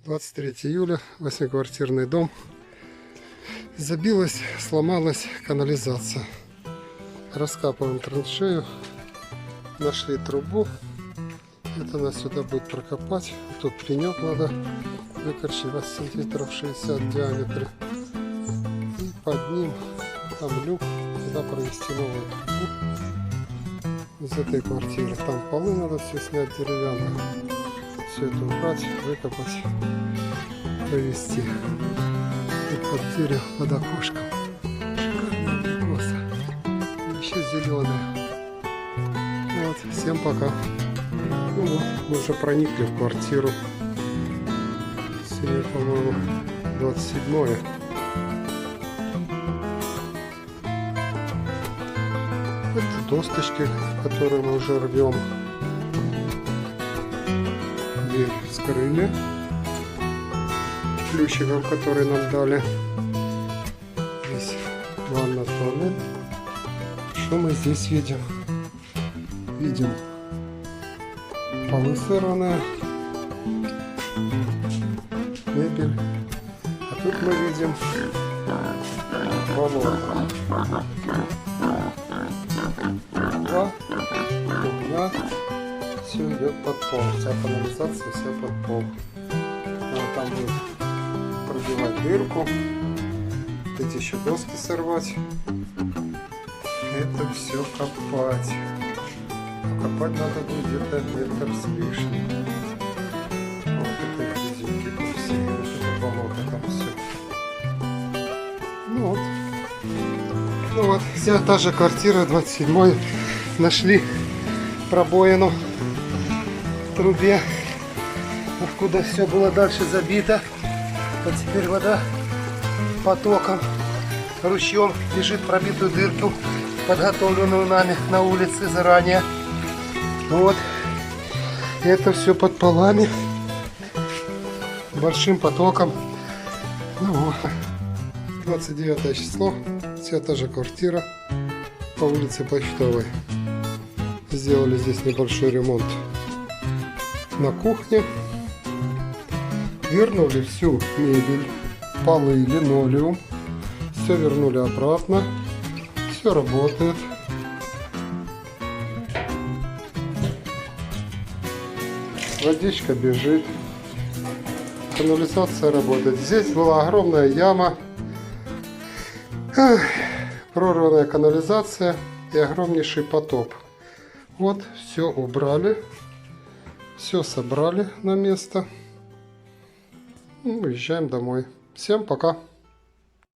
23 июля, 8-квартирный дом. Забилась, сломалась канализация. Раскапываем траншею. Нашли трубу. Это нас сюда будет прокопать. Тут пенек надо выкорчевать сантиметров 60 в диаметре. И под ним там люк. Туда провести новую трубу. Из этой квартиры. Там полы надо все снять деревянные. Все это убрать, выкопать, провести. И в квартире под окошком шикарная абрикоса. Еще зеленая. Вот, всем пока. Ну вот, мы уже проникли в квартиру. Сегодня, по-моему, 27-е. Это досточки, которые мы уже рвем. Дверь вскрыли ключиком, который нам дали. Здесь ванна, туалет. Что мы здесь видим? Видим полы сырные, мебель. А тут мы видим баллон. Кухня. Все идет под пол, вся канализация, вся под пол. Надо там будет пробивать дырку, вот эти еще доски сорвать. Это все копать. А копать надо будет где-то метр с лишним. Вот это резинки по всей, вот это болото там все. Ну вот, вся та же квартира, 27-й. Нашли пробоину в трубе, откуда все было дальше забито. Вот теперь вода потоком, ручьем бежит в пробитую дырку, подготовленную нами на улице заранее. Вот. Это все под полами, большим потоком. Ну вот. 29 число, вся та же квартира по улице Почтовой. Сделали здесь небольшой ремонт на кухне. Вернули всю мебель, полы, линолеум. Все вернули обратно. Все работает. Водичка бежит. Канализация работает. Здесь была огромная яма. Прорванная канализация и огромнейший потоп. Вот, все убрали. Все собрали на место. Уезжаем домой. Всем пока.